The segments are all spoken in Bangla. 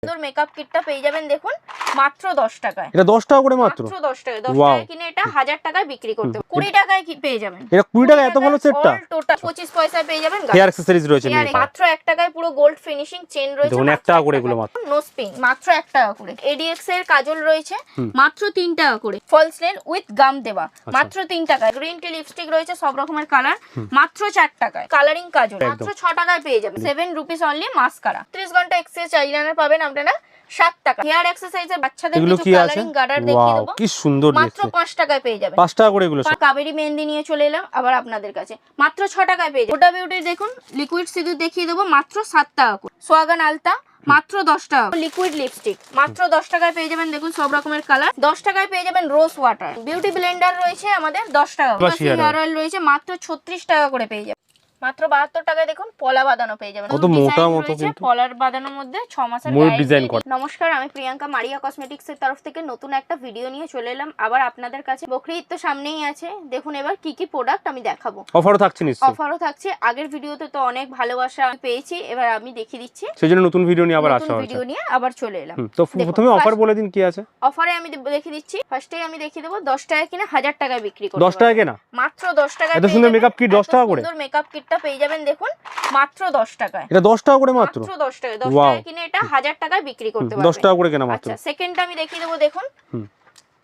সুন্দর মেকআপ কিটটা পেয়ে যাবেন দেখুন মাত্র 10 টাকায়। এটা 10 টাকা করে মাত্র? মাত্র 10 টাকায়। 10 টাকায় কিনে এটা 1000 টাকায় বিক্রি করতে হবে। 20 টাকায় কি পেয়ে যাবেন। এটা 20 টাকা এত ভালো সেটটা? অল টোটাল 25 পয়সায় পেয়ে যাবেন। হেয়ার অ্যাকসেসরিজ রয়েছে মাত্র 1 টাকায় পুরো গোল্ড ফিনিশিং চেন রয়েছে। দেখুন 1 টাকা করে এগুলো মাত্র। নোজ পিন মাত্র 1 টাকা করে। এডিএক্স এর কাজল রয়েছে মাত্র 3 টাকা করে। ফলস নেল উইথ গাম দেওয়া মাত্র 3 টাকায়। গ্রিন টি লিপস্টিক রয়েছে সব রকমের কালার মাত্র 4 টাকায়। কালারিং কাজল মাত্র 6 টাকায় পেয়ে যাবেন। 7 রুপিস অনলি মাস্কারা। 30 ঘন্টা এক্সেস আইলাইনার পাবেন আপনারা 7 টাকা। হেয়ার এক্সারসাইজের বাচ্চাদের কিছু কালারিং গার্ডার দেখিয়ে দেব। কি সুন্দর দেখতে। মাত্র 5 টাকায় পেয়ে যাবেন। 5 টাকা করে এগুলো সব। কাবেরী মেহেন্দি নিয়ে চলে এলাম আবার আপনাদের কাছে মাত্র 6 টাকায় পেয়ে যাবেন। ওটা বিউটির দেখুন লিকুইড সিঁদুর দেখিয়ে দেব মাত্র 7 টাকা করে। সোয়াগান আলতা মাত্র 10 টাকা। লিকুইড লিপস্টিক মাত্র 10 টাকায় পেয়ে যাবেন। দেখুন সব রকমের কালার। 10 টাকায় পেয়ে যাবেন রোজ ওয়াটার। বিউটি ব্লেন্ডার রয়েছে আমাদের 10 টাকা। হেয়ার অয়েল রয়েছে মাত্র 36 টাকা করে পেয়ে যাবেন। মাত্র 72 টাকায় দেখুন পলা বাঁধানো পেয়ে যাবেন। কত মোটা মতো কিন্তু পলার বাঁধানোর মধ্যে 6 মাসের গ্যারান্টি। নমস্কার, আমি প্রিয়াঙ্কা মারিয়া কসমেটিক্স এর তরফ থেকে নতুন একটা ভিডিও নিয়ে চলে এলাম আবার আপনাদের কাছে। বকরি ঈদ তো সামনেই আছে, দেখুন এবার কি কি প্রোডাক্ট আমি দেখাবো। অফারও থাকছে নিশ্চয়ই? অফারও থাকছে। আগের ভিডিওতে তো অনেক ভালোবাসা পেয়েছি, এবার আমি দেখিয়ে দিচ্ছি। সেজন্য নতুন ভিডিও নিয়ে আবার আসা হয়েছে। ভিডিও নিয়ে আবার চলে এলাম। তো প্রথমে অফার বলে দিন কি আছে। অফারে আমি দেখিয়ে দিচ্ছি। ফার্স্টে আমি দেখিয়ে দেব 10 টাকা কিনে 1000 টাকায় বিক্রি করব। 10 টাকা কেনা মাত্র 10 টাকায়। এত সুন্দর মেকআপ কিট 10 টাকা করে? সুন্দর মেকআপ কিটটা পেয়ে যাবেন দেখুন মাত্র 10 টাকায়। এটা 10 টাকা করে মাত্র? মাত্র 10 টাকায়। 10 টাকা কিনে এটা 1000 টাকায় বিক্রি করতে পারবেন। 10 টাকা করে কেনা মাত্র। আচ্ছা, সেকেন্ডটা আমি দেখিয়ে দেব দেখুন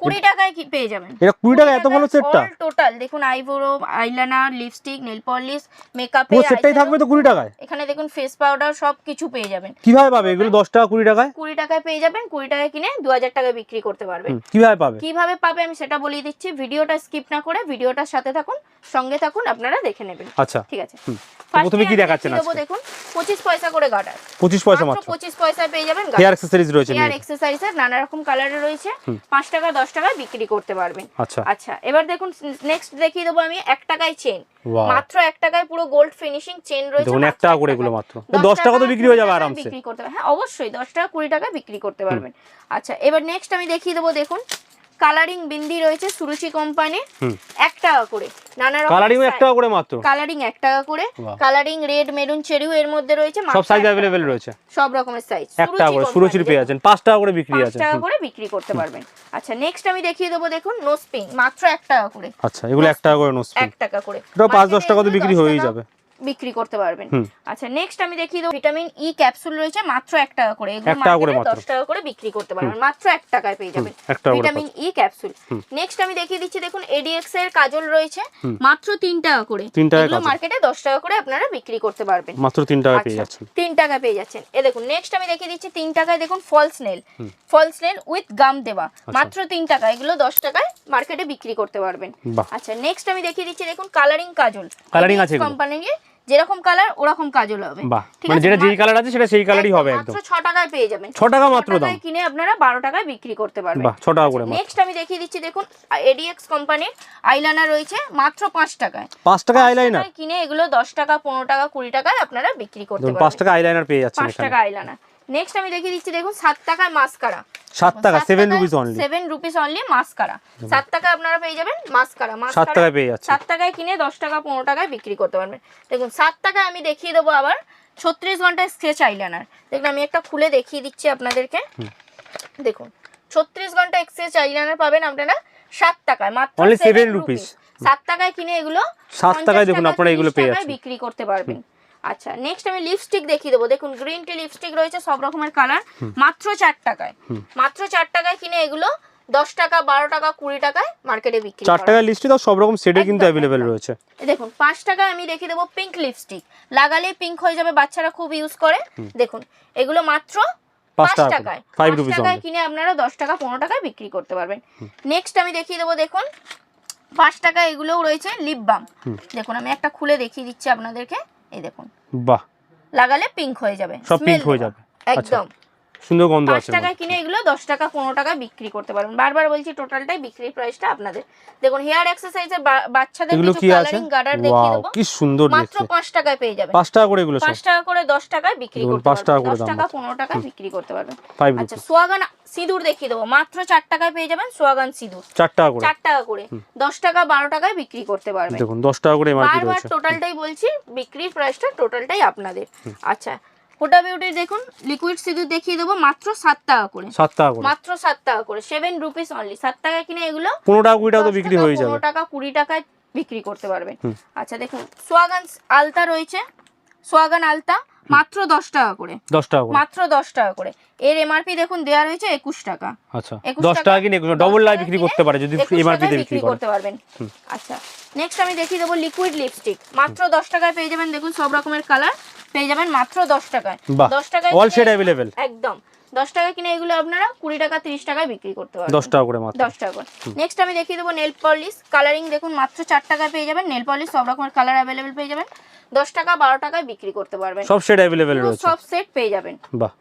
20 টাকায় কি পেয়ে যাবেন। এটা 20 টাকা এত ভালো সেটটা? অল টোটাল দেখুন eyebrow, eyeliner, lipstick, nail polish, makeup পুরো সেটটাই থাকবে তো 20 টাকায়? এখানে দেখুন ফেস পাউডার সব কিছু পেয়ে যাবেন। কিভাবে পাবে এগুলো 10 টাকা 20 টাকায়? 20 টাকায় পেয়ে যাবেন। 20 টাকায় কিনে 2000 টাকায় বিক্রি করতে পারবেন। কিভাবে পাবে? কিভাবে পাবে আমি সেটা বলিয়ে দিচ্ছি। ভিডিওটা স্কিপ না করে ভিডিওটার সাথে থাকুন, সঙ্গে থাকুন, আপনারা দেখে নেবেন। আচ্ছা ঠিক আছে। প্রথমে কি দেখাচ্ছেন আজকে? দেখুন 25 পয়সা করে গার্ডার। 25 পয়সা মাত্র। 25 পয়সায় পেয়ে যাবেন। হেয়ার অ্যাকসেসরিজ রয়েছে। হেয়ার অ্যাকসেসরিজের নানা রকম কালারে রয়েছে। 5 টাকা 10 টাকায় বিক্রি করতে পারবেন। আচ্ছা আচ্ছা, এবার দেখুন নেক্সট দেখিয়ে দেবো আমি 1 টাকায় চেন। মাত্র 1 টাকায় পুরো গোল্ড ফিনিশিং চেন রয়েছে। দেখুন 1 টাকা করে এগুলো মাত্র। 10 টাকা তো বিক্রি হয়ে যাবে আরামসে। বিক্রি করতে হবে। হ্যাঁ অবশ্যই 10 টাকা 20 টাকা বিক্রি করতে পারবেন। আচ্ছা, এবার নেক্সট আমি দেখিয়ে দেবো দেখুন কালারিং বিন্দি রয়েছে সুরুচি কোম্পানি 1 টাকা করে। নানা রকম কালারিং 1 টাকা করে মাত্র। কালারিং 1 টাকা করে। কালারিং রেড, মেরুন, চেরিও এর মধ্যে রয়েছে। সব সাইজ अवेलेबल রয়েছে। সব রকমের সাইজ। 1 টাকা করে সুরুচির পেয়ে যাচ্ছেন। 5 টাকা করে বিক্রি আছে। 5 টাকা করে বিক্রি করতে পারবেন। আচ্ছা, নেক্সট আমি দেখিয়ে দেবো দেখুন নোজ পিন মাত্র 1 টাকা করে। আচ্ছা, এগুলো 1 টাকা করে নোজ পিন। 1 টাকা করে। এটা 5-10 টাকা তো বিক্রি হয়েই যাবে। বিক্রি করতে পারবেন। আচ্ছা, নেক্সট আমি দেখিয়ে দেব ভিটামিন ই ক্যাপসুল রয়েছে মাত্র 1 টাকা করে। এগুলো 1 টাকা করে মাত্র। 10 টাকা করে বিক্রি করতে পারবেন। মাত্র 1 টাকায় পেয়ে যাবেন ভিটামিন ই ক্যাপসুল। নেক্সট আমি দেখিয়ে দিচ্ছি দেখুন এডিএক্স এর কাজল রয়েছে মাত্র 3 টাকা করে। এগুলো মার্কেটে 10 টাকা করে আপনারা বিক্রি করতে পারবেন। মাত্র 3 টাকা পেয়ে যাচ্ছেন। 3 টাকা পেয়ে যাচ্ছেন। এই দেখুন নেক্সট আমি দেখিয়ে দিচ্ছি 3 টাকায় দেখুন false nail. False nail with gum দেওয়া মাত্র 3 টাকা। এগুলো 10 টাকায় মার্কেটে বিক্রি করতে পারবেন। আচ্ছা, নেক্সট আমি দেখিয়ে দিচ্ছি দেখুন কালারিং কাজল। কালারিং আছে কোম্পানির যেরকম কালার ওরকম কাজল হবে। মানে যেটা যেই কালার আছে সেটা সেই কালারই হবে একদম। মাত্র 6 টাকায় পেয়ে যাবেন। 6 টাকা মাত্র দাম। কিনে আপনারা 12 টাকায় বিক্রি করতে পারবেন। বাহ, 6 টাকা করে। নেক্সট আমি দেখিয়ে দিচ্ছি দেখুন এডিএক্স কোম্পানির আইলাইনার রয়েছে মাত্র 5 টাকায়। 5 টাকা আইলাইনার কিনে এগুলো 10 টাকা 15 টাকা 20 টাকায় আপনারা বিক্রি করতে পারবেন। 5 টাকা আইলাইনার পেয়ে যাচ্ছেন 5 টাকা আইলাইনার। নেক্সট আমি দেখিয়ে দিচ্ছি দেখুন 7 টাকায় মাস্কারা। 7 টাকা 7 rupees only. 7 rupees only mascara. 7 টাকা আপনারা পেয়ে যাবেন মাস্কারা। 7 টাকায় পেয়ে যাচ্ছেন। 7 টাকায় কিনে 10 টাকা 15 টাকায় বিক্রি করতে পারবেন। দেখুন 7 টাকায় আমি দেখিয়ে দেবো আবার 36 ঘন্টা স্কেচ আইলাইনার। দেখুন আমি একটা খুলে দেখিয়ে দিচ্ছি আপনাদেরকে। দেখুন 36 ঘন্টা স্কেচ আইলাইনার পাবেন আপনারা 7 টাকায় মাত্র। Only 7 rupees. 7 টাকায় কিনে এগুলো 7 টাকায় দেখুন আপনারা এগুলো পেয়ে যাচ্ছেন। বিক্রি করতে পারবেন। আচ্ছা, নেক্সট আমি লিপস্টিক দেখিয়ে দেবো দেখুন গ্রিন টি লিপস্টিক রয়েছে সব রকমের কালার মাত্র 4 টাকায়। মাত্র 4 টাকায় কিনে এগুলো 10 টাকা 12 টাকা 20 টাকায় মার্কেটে বিক্রি করা। 4 টাকার লিস্টে তো সব রকম সেটে কিন্তু अवेलेबल রয়েছে। দেখুন 5 টাকায় আমি দেখিয়ে দেবো পিঙ্ক লিপস্টিক। লাগালে পিঙ্ক হয়ে যাবে, বাচ্চারা খুব ইউজ করে। দেখুন এগুলো মাত্র 5 টাকায়। 5 রুপিস টাকায় কিনে আপনারা 10 টাকা 15 টাকায় বিক্রি করতে পারবেন। নেক্সট আমি দেখিয়ে দেবো দেখুন 5 টাকা এগুলোও রয়েছে লিপ বাম। দেখুন আমি একটা খুলে দেখিয়ে দিচ্ছি আপনাদেরকে। এই দেখুন বাহ, লাগালে পিঙ্ক হয়ে যাবে, সব পিঙ্ক হয়ে যাবে একদম। সুন্দর গন্ধ আছে। 5 টাকায় কিনে এগুলো 10 টাকা 15 টাকা বিক্রি করতে পারবেন। বারবার বলছি টোটালটাই বিক্রির প্রাইসটা আপনাদের। দেখুন হেয়ার এক্সারসাইজের বাচ্চাদের কিছু কালারিং গার্ডার দেখিয়ে দেব। কি সুন্দর দেখতে। মাত্র 5 টাকায় পেয়ে যাবেন। 5 টাকা করে এগুলো সব। 5 টাকা করে 10 টাকায় বিক্রি করতে পারবেন। 5 টাকা করে 10 টাকা 15 টাকায় বিক্রি করতে পারবেন। আচ্ছা, সোয়াগান সিঁদুর দেখিয়ে দেবো মাত্র 4 টাকায় পেয়ে যাবেন। সোয়াগান সিঁদুর 4 টাকা করে। 4 টাকা করে 10 টাকা 12 টাকায় বিক্রি করতে পারবেন। দেখুন 10 টাকা করে এমআরপি রয়েছে। রয়েছে। টোটালটাই বলছি বিক্রির প্রাইসটা টোটালটাই আপনাদের। আচ্ছা, হুডা বিউটির দেখুন লিকুইড সিঁদুর দেখিয়ে দেবো মাত্র 7 টাকা করে, 7 টাকা করে, মাত্র 7 টাকা করে, 7 রুপিস অনলি। 7 টাকা কিনে এগুলো 15 টাকা 20 টাকা তো বিক্রি হয়ে যাবে। 15 টাকা 20 টাকায় বিক্রি করতে পারবেন। আচ্ছা দেখুন সোয়াগান আলতা রয়েছে, সোয়াগান আলতা মাত্র 10 টাকা করে, 10 টাকা করে, মাত্র 10 টাকা করে। এর এমআরপি দেখুন দেওয়া রয়েছে 21 টাকা। আচ্ছা 21 10 টাকা কিনে ডবল লাই বিক্রি করতে পারে যদি 21 এমআরপি তে টাকায় বিক্রি করে। করতে পারবেন। আচ্ছা নেক্সট আমি দেখিয়ে দেবো লিকুইড লিপস্টিক, মাত্র 10 টাকায় পেয়ে যাবেন। দেখুন সব রকমের কালার পেয়ে যাবেন মাত্র 10 টাকায়। 10 টাকায় অল শেড अवेलेबल, একদম 10 টাকা কিনে এগুলো আপনারা 20 টাকা 30 টাকায় বিক্রি করতে পারবেন। 10 টাকা করে মাত্র, 10 টাকা করে। নেক্সট আমি দেখিয়ে দেবো নেল পলিশ কালারিং, দেখুন মাত্র 4 টাকায় পেয়ে যাবেন। নেল পলিশ সব রকমের কালার अवेलेबल পেয়ে যাবেন, 10 টাকা 12 টাকায় বিক্রি করতে পারবেন। সব শেড अवेलेबल রয়েছে, সব সেট পেয়ে যাবেন। বাহ।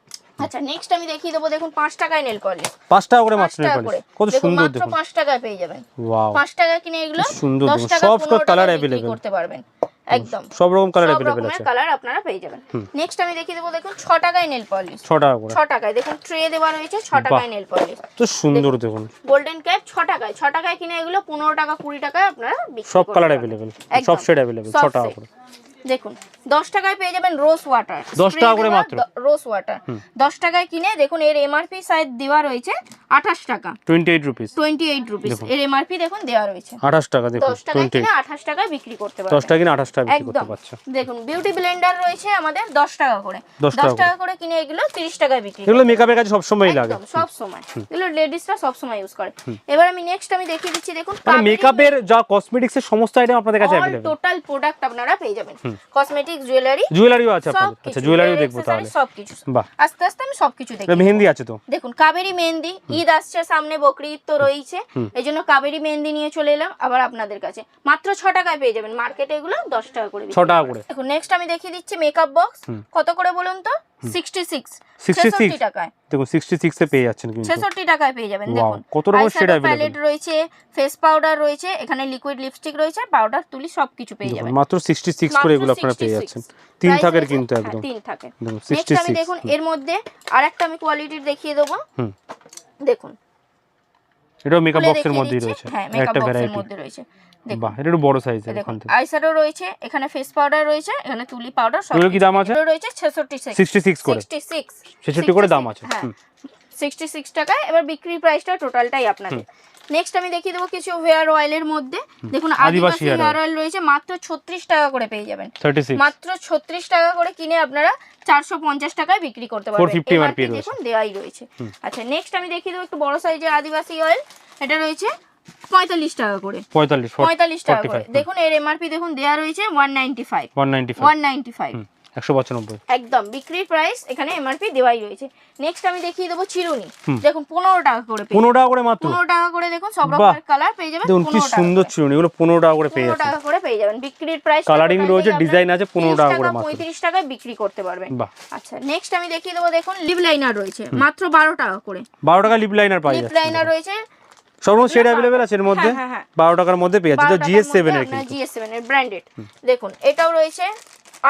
আচ্ছা নেক্সট আমি দেখিয়ে দেবো দেখুন 5 টাকায় নেল পলিশ, 5 টাকা করে মাত্র 5 নেল টাকা পলিশ, করে কত দেখুন সুন্দর মাত্র দেখুন, 5 টাকায় পেয়ে যাবেন। ওয়াও 5 টাকা কিনে এগুলো সুন্দর 10 দেখুন, টাকা সব 15 কালার টাকায় বিক্রি अवेलेबल, করতে পারবেন। একদম সব রকম কালার সব अवेलेबल রকমের আছে। কালার আপনারা পেয়ে যাবেন। নেক্সট আমি দেখিয়ে দেবো দেখুন 6 টাকায় নেল পলিশ, 6 টাকা করে, 6 টাকায় দেখুন ট্রে দেওয়া রয়েছে, 6 টাকায় নেল পলিশ তো সুন্দর দেখুন, গোল্ডেন ক্যাপ 6 টাকায়, 6 টাকায় কিনে এগুলো 15 টাকা 20 টাকায় আপনারা বিক্রি সব করতে কালার পারবেন। अवेलेबल, একদম, সব শেড अवेलेबल, সব 6 টাকা set। করে। দেখুন 10 টাকায় পেয়ে যাবেন রোজ ওয়াটার, 10 টাকা করে মাত্র। রোজ ওয়াটার 10 টাকায় কিনে দেখুন এর এমআরপি সাইজ দেওয়া রয়েছে 28 টাকা, 28 রুপিস, 28 রুপিস এর এমআরপি দেখুন দেওয়া রয়েছে। 28 টাকা দেখুন, 10 টাকায় 28 কিনে 28 টাকায় বিক্রি করতে 10 পারবেন। টাকা কিনে 28 টাকা বিক্রি করতে একদম পারছে। দেখুন বিউটি ব্লেন্ডার রয়েছে আমাদের 10 টাকা করে, 10 টাকা করে কিনে এগুলো 30 টাকায় বিক্রি এগুলো মেকআপের কাছে সব সময়ই লাগে, একদম সব সময়, এগুলো লেডিসরা সব সময় ইউজ করে। এবার আমি নেক্সট আমি দেখিয়ে দিচ্ছি দেখুন মানে মেকআপের যা কসমেটিক্স এর সমস্ত আইটেম আপনাদের কাছে अवेलेबल, টোটাল প্রোডাক্ট আপনারা পেয়ে যাবেন। কসমেটিক জুয়েলারি জুয়েলারিও আছে আপনাদের, আচ্ছা জুয়েলারিও দেখবো তাহলে, সবকিছু। বাহ। আস্তে আস্তে আমি সবকিছু দেখি। মেহেন্দি আছে তো, দেখুন কাবেরী মেহেন্দি, ঈদ আসছে সামনে, বকরি ঈদ তো রয়েছে, এইজন্য কাবেরী মেহেন্দি নিয়ে চলে এলাম আবার আপনাদের কাছে। মাত্র 6 টাকায় পেয়ে যাবেন, মার্কেটে এগুলো 10 টাকা করে 6 টাকা করে। দেখুন নেক্সট আমি দেখিয়ে দিচ্ছি মেকআপ বক্স, কত করে বলুন তো? 66 66 টাকায় দেখুন 66 এ পেয়ে যাচ্ছেন কিন্তু, 66 টাকায় পেয়ে যাবেন। Wow, দেখুন কত রকম শেড আইশ্যাডো अवेलेबल, প্যালেট রয়েছে, ফেস পাউডার রয়েছে, এখানে লিকুইড লিপস্টিক রয়েছে, পাউডার তুলি সবকিছু পেয়ে যাবেন। মাত্র 66 করে এগুলো আপনারা পেয়ে যাচ্ছেন, 3 থাকের কিন্তু একদম, 3 থাকে। দেখুন নেক্সট আমি 66, দেখুন এর মধ্যে আরেকটা আমি কোয়ালিটির দেখিয়ে দেবো। দেখুন এটাও মেকআপ খুলে বক্সের দেখিয়ে মধ্যেই দিচ্ছি। রয়েছে, হ্যাঁ মেকআপ একটা বক্সের ভ্যারাইটি, মধ্যে রয়েছে। দেখুন বাহ এটা একটু বড় সাইজের, দেখুন এখান থেকে আইশ্যাডো রয়েছে, এখানে ফেস পাউডার রয়েছে, এখানে তুলি পাউডার সব এগুলো কি দাম আছে? রয়েছে 66 66 করে, 66 করে দাম আছে। 66 টাকায়। এবার বিক্রি প্রাইসটা টোটালটাই আপনাদের। নেক্সট আমি দেখিয়ে দেবো কিছু হেয়ার অয়েলের মধ্যে, দেখুন আদিবাসী হেয়ার অয়েল রয়েছে, মাত্র 36 টাকা করে পেয়ে যাবেন, 36 মাত্র 36 টাকা করে কিনে আপনারা 450 টাকায় বিক্রি করতে পারবেন। 450 MRP দেখুন দেওয়াই রয়েছে। আচ্ছা নেক্সট আমি দেখিয়ে দেবো একটু বড় সাইজের আদিবাসী অয়েল, এটা রয়েছে 45 টাকা করে, 45 টাকা করে। দেখুন এর এমআরপি দেখুন দেওয়া রয়েছে 195, 195 একদম বিক্রি প্রাইস, এখানে এমআরপি দেওয়াই রয়েছে। নেক্সট আমি দেখিয়ে দেবো চিরুনি, দেখুন 15 টাকা করে, 15 টাকা করে মাত্র, 15 টাকা করে দেখুন সব রকমের কালার পেয়ে যাবেন। দেখুন কি সুন্দর চিরুনি, এগুলো 15 টাকা করে পেয়ে 15 যাচ্ছেন, টাকা করে পেয়ে যাবেন। বিক্রির প্রাইস কালারিং রয়েছে, ডিজাইন আছে, 15 টাকা করে মাত্র, 35 টাকায় বিক্রি করতে পারবেন। বাহ। আচ্ছা নেক্সট আমি দেখিয়ে দেবো দেখুন লিপ লাইনার রয়েছে, মাত্র 12 টাকা করে, 12 টাকা লিপ লাইনার পাই লিপ যাচ্ছে, লাইনার রয়েছে সব রকম শেড अवेलेबल আছে এর মধ্যে, হ্যাঁ। 12 টাকার মধ্যে পেয়ে যাচ্ছে, তো GS7 এর কিন্তু, GS7 এর ব্র্যান্ডেড। দেখুন এটাও রয়েছে,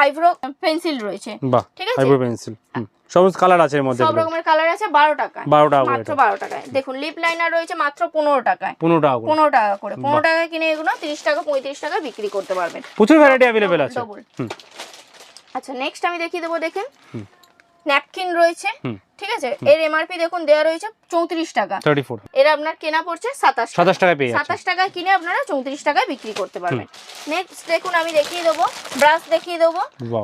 আইব্রো পেন্সিল রয়েছে, বাহ ঠিক আছে, আইব্রো পেন্সিল, সব কালার আছে এর মধ্যে, সব রকমের কালার আছে, 12 টাকায়, 12 টাকা করে, মাত্র 12 টাকায়। দেখুন লিপ লাইনার রয়েছে মাত্র 15 টাকায়, 15 টাকা করে, 15 টাকা করে, 15 টাকায় কিনে এগুলো 30 টাকা 35 টাকা বিক্রি করতে পারবেন, প্রচুর ভ্যারাইটি अवेलेबल আছে। আচ্ছা নেক্সট আমি দেখিয়ে দেবো দেখেন ন্যাপকিন রয়েছে, ঠিক আছে, এর এমআরপি দেখুন দেওয়া রয়েছে 34 টাকা, 34, এর আপনার কেনা পড়ছে 27 টাকায় পেয়ে যাচ্ছে, 27 টাকায় কিনে আপনারা 34 টাকায় বিক্রি করতে পারবেন। নেক্সট দেখুন আমি দেখিয়ে দেবো ব্রাশ দেখিয়ে দেবো,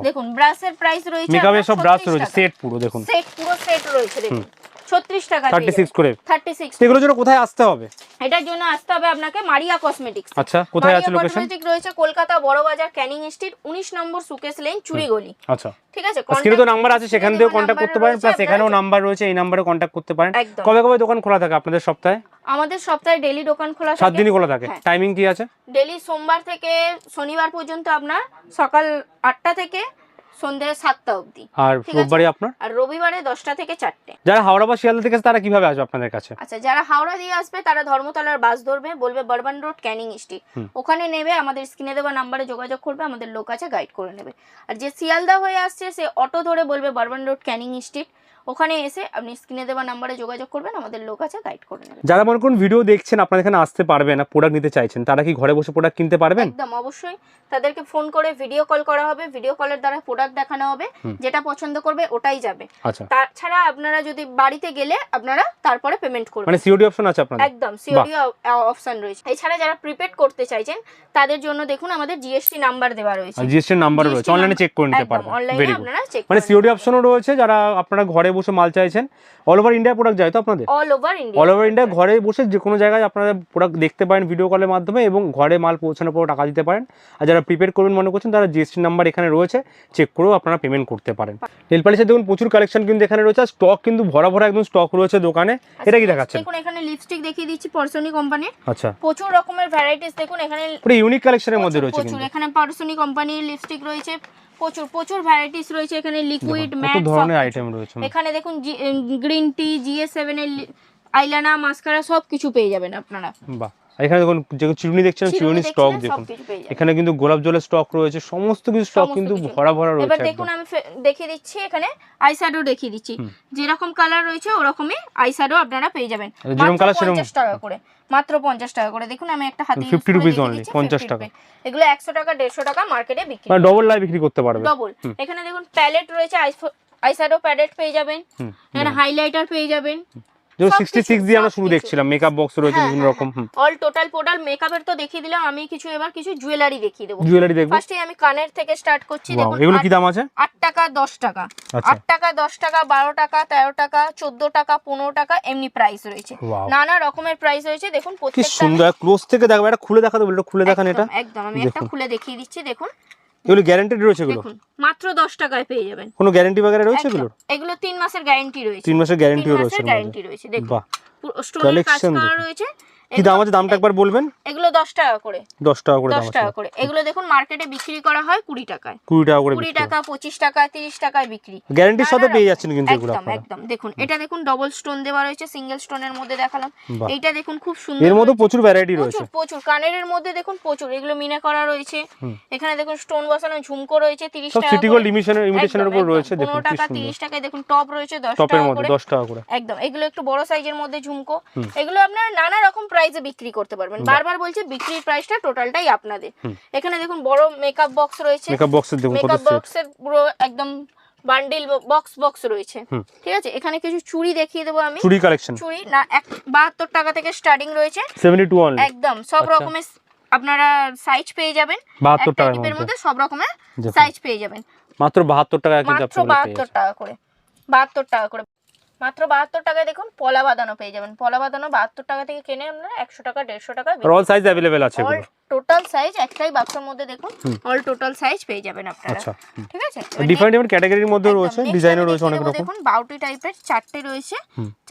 দেখুন ব্রাশের প্রাইস রয়েছে, মেকআপের সব ব্রাশ রয়েছে সেট পুরো, দেখুন সেট পুরো সেট রয়েছে, দেখুন 36 টাকা, 36 করে, 36। এগুলোর জন্য কোথায় আসতে হবে? এটার জন্য আসতে হবে আপনাকে মারিয়া কসমেটিক্স। আচ্ছা কোথায় আছে লোকেশন? কসমেটিক রয়েছে কলকাতা বড় বাজার, ক্যানিং স্ট্রিট, 19 নম্বর সুকেশ লেন, চুরিগলি। আচ্ছা ঠিক আছে, স্ক্রিনে তো নাম্বার আছে, সেখান থেকেও কন্ট্যাক্ট করতে পারেন, প্লাস এখানেও নাম্বার রয়েছে, এই নাম্বারে কন্ট্যাক্ট করতে পারেন। কবে কবে দোকান খোলা থাকে আপনাদের সপ্তাহে? আমাদের সপ্তাহে ডেইলি দোকান খোলা থাকে, 7 দিনই খোলা থাকে। টাইমিং কি আছে? ডেইলি সোমবার থেকে শনিবার পর্যন্ত আপনার সকাল 8টা থেকে সন্ধ্যে 7টা অবধি, আর রোববারে আপনার, আর রবিবারে 10টা থেকে 4টে। যারা হাওড়া বা শিয়ালদা থেকে তারা কিভাবে আসবে আপনাদের কাছে? আচ্ছা যারা হাওড়া দিয়ে আসবে তারা ধর্মতলার বাস ধরবে, বলবে বারবান রোড ক্যানিং স্ট্রিট, ওখানে নেবে, আমাদের স্ক্রিনে দেওয়া নাম্বারে যোগাযোগ করবে, আমাদের লোক আছে গাইড করে নেবে। আর যে শিয়ালদা হয়ে আসছে সে অটো ধরে বলবে বারবান রোড ক্যানিং স্ট্রিট, ওখানে এসে আপনি স্ক্রিনে দেওয়া নাম্বারে যোগাযোগ করবেন, আমাদের লোক আছে গাইড করে নেবেন। যারা মনে করুন ভিডিও দেখছেন আপনাদের এখানে আসতে পারবে না, প্রোডাক্ট নিতে চাইছেন, তারা কি ঘরে বসে প্রোডাক্ট কিনতে পারবেন? একদম অবশ্যই, তাদেরকে ফোন করে ভিডিও কল করা হবে, ভিডিও কলের দ্বারা প্রোডাক্ট দেখানো হবে, যেটা পছন্দ করবে ওটাই যাবে। আচ্ছা, তাছাড়া আপনারা যদি বাড়িতে গেলে আপনারা তারপরে পেমেন্ট করবেন, মানে সিওডি অপশন আছে আপনাদের? একদম সিওডি অপশন রয়েছে। এছাড়া যারা প্রিপেড করতে চাইছেন তাদের জন্য দেখুন আমাদের জিএসটি নাম্বার দেওয়া রয়েছে, জিএসটি নাম্বার রয়েছে, অনলাইনে চেক করে নিতে পারবেন। অনলাইনে আপনারা চেক মানে সিওডি অপশনও রয়েছে, যারা আপনারা ঘরে বসে মাল চাইছেন। অল ওভার ইন্ডিয়া প্রোডাক্ট যায় তো আপনাদের? অল ওভার ইন্ডিয়া ঘরে বসে যে কোনো জায়গায় আপনারা প্রোডাক্ট দেখতে পারেন ভিডিও কলের মাধ্যমে, এবং ঘরে মাল পৌঁছানোর পর টাকা দিতে পারেন। আর যারা প্রিপেড করবেন মনে করছেন তারা জিএসটি নাম্বার এখানে রয়েছে, চেক করেও আপনারা পেমেন্ট করতে পারেন। নেল পালিশের দেখুন প্রচুর কালেকশন কিন্তু এখানে রয়েছে, স্টক কিন্তু ভরা ভরা একদম স্টক রয়েছে দোকানে। এটা কি দেখাচ্ছেন? দেখুন এখানে লিপস্টিক দেখিয়ে দিচ্ছি পরশনি কোম্পানির। আচ্ছা, প্রচুর রকমের ভ্যারাইটিস দেখুন এখানে, পুরো ইউনিক কালেকশনের মধ্যে রয়েছে প্রচুর। এখানে পরশনি কোম্পানির লিপস্টিক রয়েছে, প্রচুর ভ্যারাইটিস রয়েছে এখানে, লিকুইড ম্যাট কত ধরনের আইটেম রয়েছে। এখানে দেখুন গ্রিন টি, GS7 এর আইলাইনার, মাস্কারা সব কিছু পেয়ে যাবেন আপনারা। বাহ, এখানে দেখুন যে চিরুনি দেখছেন, চিরুনি স্টক দেখুন, এখানে কিন্তু গোলাপ জলের স্টক রয়েছে, সমস্ত কিছু স্টক কিন্তু ভরা ভরা রয়েছে। এবার দেখুন আমি দেখিয়ে দিচ্ছি, এখানে আইশ্যাডো দেখিয়ে দিচ্ছি, যেরকম কালার রয়েছে ওরকমই আইশ্যাডো আপনারা পেয়ে যাবেন যেরকম কালার সেরকম 50 টাকা করে, মাত্র 50 টাকা করে। দেখুন আমি একটা হাতে 50 রুপিস অনলি, 50 টাকা। এগুলো 100 টাকা 150 টাকা মার্কেটে বিক্রি, মানে ডবল লাই বিক্রি করতে পারবে, ডবল। এখানে দেখুন প্যালেট রয়েছে, আইশ্যাডো প্যালেট পেয়ে যাবেন, এখানে হাইলাইটার পেয়ে যাবেন। 66 দিয়ে আমরা শুরু দেখছিলাম, মেকআপ বক্স রয়েছে বিভিন্ন রকম। অল টোটাল মেকআপের তো দেখিয়ে দিলাম, আমি এবার কিছু জুয়েলারি দেখিয়ে দেবো। জুয়েলারি দেখব। ফার্স্টে আমি কানের থেকে স্টার্ট করছি। দেখুন এগুলো কি দাম আছে? 8 টাকা 10 টাকা, 8 টাকা 10 টাকা, 12 টাকা, 13 টাকা, 14 টাকা, 15 টাকা, এমনি প্রাইস রয়েছে, নানা রকমের প্রাইস রয়েছে। দেখুন কি প্রত্যেকটা সুন্দর, ক্লোজ থেকে দেখো, এটা খুলে দেখাতে বললো, খুলে দেখান এটা একদম। আমি একটা খুলে দেখিয়ে দিচ্ছি, দেখুন এগুলো গ্যারান্টেড রয়েছে, এগুলো দেখুন মাত্র 10 টাকায় পেয়ে যাবেন। কোনো গ্যারান্টি বাগেরা রয়েছে এগুলো? এগুলো 3 মাসের গ্যারান্টি রয়েছে, 3 মাসের গ্যারান্টিও রয়েছে, গ্যারান্টি রয়েছে। দেখুন বাহ, স্টোনের কাজ করা রয়েছে। কি দাম আছে, দামটা একবার বলবেন? এগুলো 10 টাকা করে, 10 টাকা করে, 10 টাকা করে। এগুলো দেখুন মার্কেটে বিক্রি করা হয় 20 টাকায়, 20 টাকা করে, 20 টাকা, 25 টাকা, 30 টাকায় বিক্রি। গ্যারান্টির সাথে পেয়ে যাচ্ছেন কিন্তু এগুলো আপনারা। একদম দেখুন এটা দেখুন ডবল স্টোন দেওয়া রয়েছে, সিঙ্গেল স্টোনের মধ্যে দেখালাম। এইটা দেখুন খুব সুন্দর, এর মধ্যে প্রচুর ভ্যারাইটি রয়েছে, প্রচুর কানের মধ্যে দেখুন প্রচুর, এগুলো মিনা করা রয়েছে। এখানে দেখুন স্টোন বসানো ঝুমকো রয়েছে 30 টাকা, সিটি গোল্ড ইমিটেশনের উপর রয়েছে। দেখুন 15 টাকা, 30 টাকায় দেখুন টপ রয়েছে 10 টাকা টপের মধ্যে করে, 10 টাকা করে। একদম। এগুলো একটু বড় সাইজের মধ্যে ঝুমকো, এগুলো আপনারা নানা রকম প্রাইসে বিক্রি করতে পারবেন। বারবার বলছি বিক্রির প্রাইসটা টোটালটাই আপনাদের। এখানে দেখুন বড় মেকআপ বক্স রয়েছে, মেকআপ বক্সের দেখুন কত সেট, বক্সের পুরো একদম বান্ডিল বক্স রয়েছে। ঠিক আছে, এখানে কিছু চুড়ি দেখিয়ে দেবো আমি, চুড়ি কালেকশন। চুড়ি না 72 টাকা থেকে স্টার্টিং রয়েছে, 72 অনলি, একদম। সব রকমের আপনারা সাইজ পেয়ে যাবেন, 72 টাকার মধ্যে সব রকমের সাইজ পেয়ে যাবেন। মাত্র 72 টাকা, কিন্তু মাত্র 72 টাকা করে, 72 টাকা করে, মাত্র 72 টাকায় দেখুন পলা বাঁধানো পেয়ে যাবেন। পলা বাঁধানো 72 টাকা থেকে কিনে আপনারা 100 টাকা 150 টাকা, অল সাইজ अवेलेबल আছে এগুলো। টোটাল সাইজ একটাই বাক্সের মধ্যে দেখুন অল টোটাল সাইজ পেয়ে যাবেন আপনারা। আচ্ছা, ঠিক আছে, ডিফারেন্ট ক্যাটাগরির মধ্যে রয়েছে, ডিজাইনও রয়েছে অনেক রকম। দেখুন বাউটি টাইপের 4টে রয়েছে,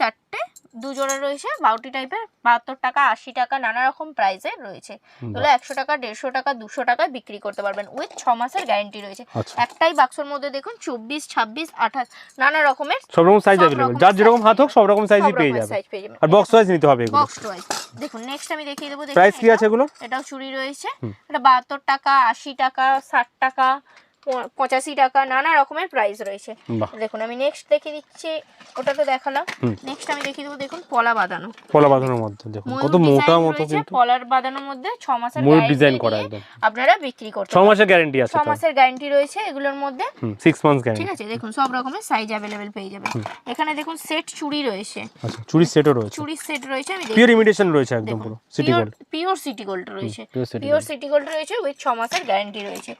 4টে 2 জোড়া রয়েছে বাউটি টাইপের, 72 টাকা 80 টাকা নানা রকম প্রাইসে রয়েছে। এগুলো 100 টাকা 150 টাকা 200 টাকায় বিক্রি করতে পারবেন, উইথ 6 মাসের গ্যারান্টি রয়েছে। একটাই বাক্সের মধ্যে দেখুন 24 26 28 নানা রকমের সব রকম সাইজ अवेलेबल, যার যেরকম হাত হোক সব রকম সাইজই পেয়ে যাবে। আর বক্স ওয়াইজ নিতে হবে এগুলো, বক্স ওয়াইজ। দেখুন নেক্সট আমি দেখিয়ে দেবো, প্রাইস কি আছে এগুলো? এটাও চুড়ি রয়েছে, এটা 72 টাকা 80 টাকা 60 টাকা 85 টাকা নানা রকমের প্রাইস রয়েছে। দেখুন আমি নেক্সট দেখিয়ে দিচ্ছি, ওটা তো দেখালাম। নেক্সট আমি দেখিয়ে দেবো, দেখুন পলা বাঁধানো, পলা বাঁধানোর মধ্যে দেখুন কত মোটা মতো, কিন্তু পলার বাঁধানোর মধ্যে 6 মাসের ময়ূর ডিজাইন করা একদম আপনারা বিক্রি করতে 6 মাসের গ্যারান্টি আছে, 6 মাসের গ্যারান্টি রয়েছে এগুলোর মধ্যে, 6 মান্থস গ্যারান্টি। ঠিক আছে, দেখুন সব রকমের সাইজ अवेलेबल পেয়ে যাবেন। এখানে দেখুন সেট চুড়ি রয়েছে, আচ্ছা চুড়ি সেটও রয়েছে, চুড়ি সেট রয়েছে, আমি পিওর ইমিটেশন রয়েছে একদম পুরো city gold, pure city gold রয়েছে, পিওর সিটি গোল্ড রয়েছে উইথ 6 মাসের গ্যারান্টি রয়েছে।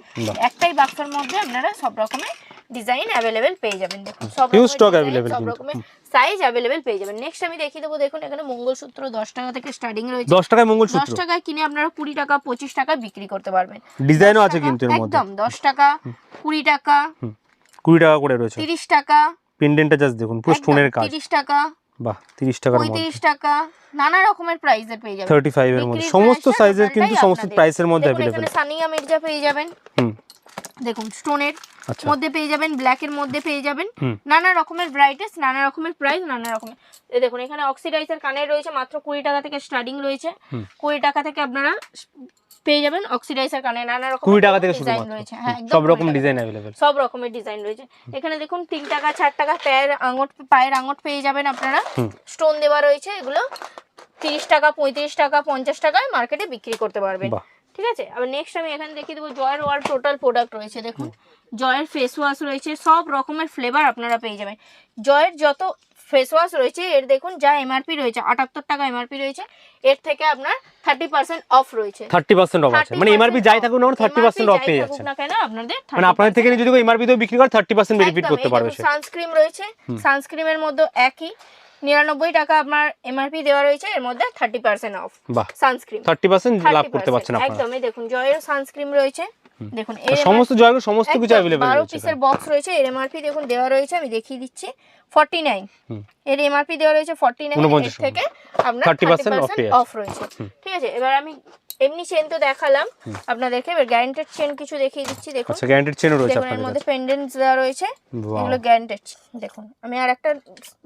একটাই বাক্সের মধ্যে আপনারা সব রকমের ডিজাইন अवेलेबल পেয়ে যাবেন। দেখুন সব রকমের স্টক अवेलेबल, সব রকমের সাইজ अवेलेबल পেয়ে যাবেন। নেক্সট আমি দেখিয়ে দেবো, দেখুন এখানে মঙ্গলসূত্র 10 টাকা থেকে স্টার্টিং রয়েছে, 10 টাকায় মঙ্গলসূত্র, 10 টাকায় কিনে আপনারা 20 টাকা 25 টাকা বিক্রি করতে পারবেন। ডিজাইনও আছে কিন্তু এর মধ্যে, একদম 10 টাকা 20 টাকা 20 টাকা করে রয়েছে, 30 টাকা, পেন্ডেন্টটা জাস্ট দেখুন পুরো স্টোনের কাজ, 30 টাকা, বাহ 30 টাকার মধ্যে, 35 টাকা নানা রকমের প্রাইসে পেয়ে যাবেন, 35 এর মধ্যে সমস্ত সাইজের, কিন্তু সমস্ত প্রাইসের মধ্যে अवेलेबल। এখানে সানিয়া মির্জা পেয়ে যাবেন, দেখুন স্টোনের আচ্ছা মধ্যে পেয়ে যাবেন, ব্ল্যাকের মধ্যে পেয়ে যাবেন, হুম। নানা রকমের ব্রাইটেস্ট, নানা রকমের প্রাইস, নানা রকমের। এই দেখুন এখানে অক্সিডাইজার কানের রয়েছে, মাত্র 20 টাকা থেকে স্টার্টিং রয়েছে। হুম। 20 টাকা থেকে আপনারা পেয়ে যাবেন অক্সিডাইজার কানের, নানা রকমের 20 টাকা থেকে ডিজাইন শুরুমাত্র রয়েছে। হ্যাঁ, একদম সব 20 রকম টাকা ডিজাইন থেকে। অ্যাভেলেবেল। সব রকমের ডিজাইন রয়েছে। এখানে দেখুন 3 টাকা 4 টাকা পায়ের আঙট পেয়ে যাবেন আপনারা, হুম। স্টোন দেওয়া রয়েছে। এগুলো 30 টাকা 35 টাকা 50 টাকায় মার্কেটে বিক্রি করতে পারবেন। বাহ। ঠিক আছে, আবার নেক্সট আমি এখানে দেখিয়ে দেবো জয়ের ওয়ার্ল্ড টোটাল প্রোডাক্ট রয়েছে। দেখুন জয়ের ফেস ওয়াশ রয়েছে, সব রকমের ফ্লেভার আপনারা পেয়ে যাবেন। জয়ের যত ফেস ওয়াশ রয়েছে এর দেখুন যা এমআরপি রয়েছে 78 টাকা এমআরপি রয়েছে, এর থেকে আপনার 30% অফ রয়েছে। 30% অফ আছে, মানে এমআরপি যাই থাকুক না 30% অফ পেয়ে যাচ্ছে না কেন আপনাদের মানে আপনাদের থেকে যদি এমআরপি তে বিক্রি করে 30% বেনিফিট করতে পারবে সে। সানস্ক্রিন রয়েছে, সানস্ক্রিনের মধ্যে একই 99 টাকা আপনার এমআরপি দেওয়া রয়েছে, এর মধ্যে 30% অফ বাহ, সানস্ক্রিন 30% লাভ করতে পারছেন আপনারা। একদম। এই দেখুন জয়ের সানস্ক্রিন রয়েছে, দেখুন সমস্ত জয়গুলো সমস্ত কিছু अवेलेबल 12 রয়েছে। পিসের বক্স রয়েছে। এর এমআরপি দেখুন দেওয়া রয়েছে, আমি দেখিয়ে দিচ্ছি 49। এর এমআরপি দেওয়া রয়েছে 49, এর থেকে আপনার 30% অফ রয়েছে। ঠিক আছে, এবার আমি এমনি চেন তো দেখালাম আপনাদেরকে, এবার গ্যারান্টেড চেন কিছু দেখিয়ে দিচ্ছি। দেখুন আচ্ছা গ্যারান্টেড চেনও রয়েছে দেখুন এর আপনাদের মধ্যে কাছে। পেন্ডেন্টস দেওয়া রয়েছে, এগুলো গ্যারান্টেড। দেখুন আমি আর একটা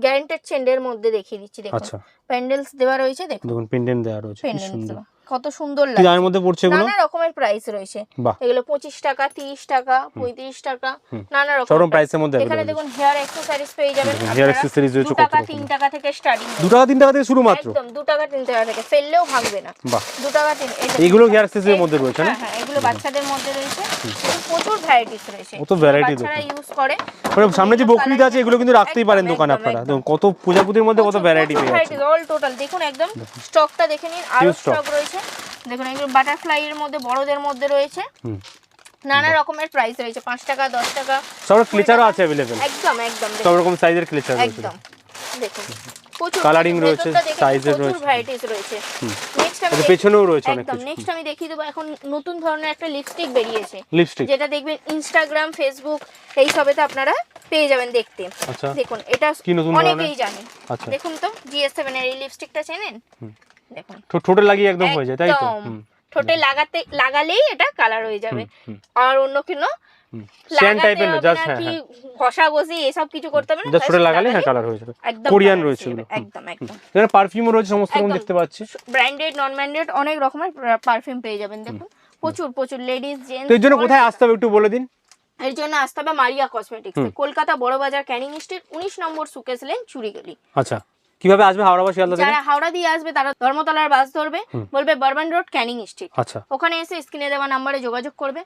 গ্যারান্টেড চেনের মধ্যে দেখিয়ে দিচ্ছি। দেখুন আচ্ছা পেন্ডেন্টস দেওয়া রয়েছে, দেখুন দেখুন পেন্ডেন্ট দেওয়া রয়েছে, কি পেন্ডেন্টস সুন্দর। দেওয়া কত সুন্দর কি লাগছে। দামের মধ্যে পড়ছে এগুলো? নানা রকমের প্রাইস রয়েছে, বাহ। এগুলো 25 টাকা 30 টাকা 35 টাকা, নানা রকম চরম প্রাইসের মধ্যে এখানে available দেখুন হেয়ার অ্যাকসেসরিজ পেয়ে যাবেন। হেয়ার অ্যাকসেসরিজ রয়েছে 2 কত টাকা রকম। 3 টাকা থেকে স্টার্টিং, 2 টাকা 3 টাকা থেকে শুরু মাত্র। একদম 2 টাকা 3 টাকা থেকে, ফেললেও ভাঙবে না। বাহ, 2 টাকা 3। এইগুলো হেয়ার অ্যাকসেসরিজের মধ্যে রয়েছে না? হ্যাঁ হ্যাঁ, এগুলো বাচ্চাদের মধ্যে রয়েছে, প্রচুর ভ্যারাইটিস রয়েছে। কত ভ্যারাইটি বাচ্চারা ইউজ করে। মানে সামনে যে বকরিদ আছে এগুলো কিন্তু রাখতেই পারেন দোকানে একদম, আপনারা। একদম। দেখুন কত পূজাপুতির মধ্যে কত ভ্যারাইটি পেয়ে যাচ্ছে। অল টোটাল দেখুন একদম স্টকটা দেখে নিন, আরো Huge stock। স্টক রয়েছে। দেখুন এগুলো বাটারফ্লাই এর মধ্যে বড়দের মধ্যে রয়েছে, হুম। নানা রকমের প্রাইস রয়েছে, 5 টাকা 10 টাকা, সব ক্লিচারও আছে अवेलेबल, একদম একদম সব রকম সাইজের ক্লিচার রয়েছে। একদম। দেখুন প্রচুর Coloring রয়েছে, size এর প্রচুর রয়েছে। ভ্যারাইটিস রয়েছে। নেক্সট আমি আচ্ছা পেছনেও রয়েছে অনেক একদম কিছু। নেক্সট আমি দেখিয়ে দেবো, এখন নতুন ধরনের একটা লিপস্টিক বেরিয়েছে, লিপস্টিক, যেটা দেখবেন ইনস্টাগ্রাম ফেসবুক এই সবেতে আপনারা পেয়ে যাবেন দেখতে। আচ্ছা দেখুন এটা কি নতুন অনেকেই ধরনের? জানেন। আচ্ছা দেখুন তো GS7 এর এই লিপস্টিকটা চেনেন? দেখুন ঠোঁটে লাগিয়ে একদম হয়ে যায় তাই তো? একদম। ঠোঁটে লাগালেই এটা কালার হয়ে যাবে, আর অন্য কোনো সেন্ট টাইপের না, জাস্ট হ্যাঁ হ্যাঁ ঘষাঘষি এসব কিছু করতে হবে না, জাস্ট ঠোঁটে লাগালে হ্যাঁ কালার হয়ে যাবে। একদম কোরিয়ান colour রয়েছে হয়ে যাবে, এগুলো। একদম একদম। এখানে পারফিউমও রয়েছে সমস্ত রকম একদম। দেখতে পাচ্ছি। ব্র্যান্ডেড নন ব্র্যান্ডেড অনেক রকমের পারফিউম পেয়ে যাবেন। দেখুন প্রচুর প্রচুর লেডিস তো জেন্টস। এর জন্য কোথায় আসতে হবে একটু বলে দিন। এর জন্য আসতে হবে মারিয়া কসমেটিক্স, কলকাতা বড় বাজার ক্যানিং স্ট্রিট 19 নম্বর সুকেশ লেন চুরিগলি। আচ্ছা কিভাবে আসবে হাওড়া বা শিয়ালদা থেকে? যারা হাওড়া দিয়ে আসবে তারা ধর্মতলার বাস ধরবে, বলবে বারবান রোড ক্যানিং স্ট্রিট, আচ্ছা ওখানে এসে স্ক্রিনে দেওয়া নাম্বারে যোগাযোগ করবে।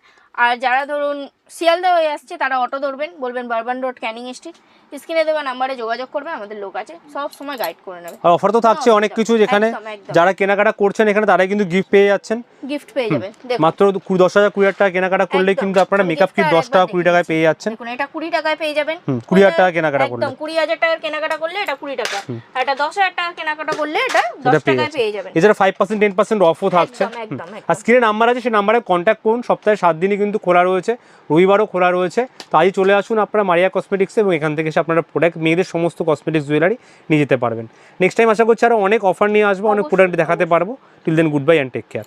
আর যারা ধরুন শিয়ালদা হয়ে আসছে তারা অটো ধরবেন, বলবেন বারবান রোড ক্যানিং স্ট্রিট, স্ক্রিনে দেওয়া নাম্বারে যোগাযোগ করবে, আমাদের লোক আছে সব সময় গাইড করে নেবে। আর অফার তো থাকছে অনেক কিছু, যেখানে একদম, একদম। যারা কেনাকাটা করছেন এখানে তারাই কিন্তু গিফট পেয়ে যাচ্ছেন। গিফট পেয়ে যাবেন। দেখুন মাত্র 10,000 20,000 টাকা কেনাকাটা করলে একদম। কিন্তু আপনারা মেকআপ কিট 10 টাকা 20 টাকায় পেয়ে যাচ্ছেন। দেখুন এটা 20 টাকায় পেয়ে যাবেন। 20,000 টাকা কেনাকাটা করলে। একদম 20,000 টাকার কেনাকাটা করলে এটা 20 টাকা, আর এটা 10,000 টাকার কেনাকাটা করলে এটা 10 এটা পেয়ে টাকায় যাচ্ছেন। পেয়ে যাবেন। এছাড়া 5% 10% অফও থাকছে। একদম একদম আর একদম। স্ক্রিনে নাম্বার আছে, সেই নাম্বারে কন্ট্যাক্ট করুন। সপ্তাহে 7 দিনই কিন্তু খোলা রয়েছে, রবিবারও খোলা রয়েছে। তো আজই চলে আসুন আপনারা মারিয়া কসমেটিক্সে, এবং এখান থেকে এসে আপনারা প্রোডাক্ট মেয়েদের সমস্ত কসমেটিক্স জুয়েলারি নিয়ে যেতে পারবেন। নেক্সট টাইম আশা করছি আরও অনেক অফার নিয়ে আসবো, অনেক প্রোডাক্ট দেখাতে পারবো। Till then goodbye and take care.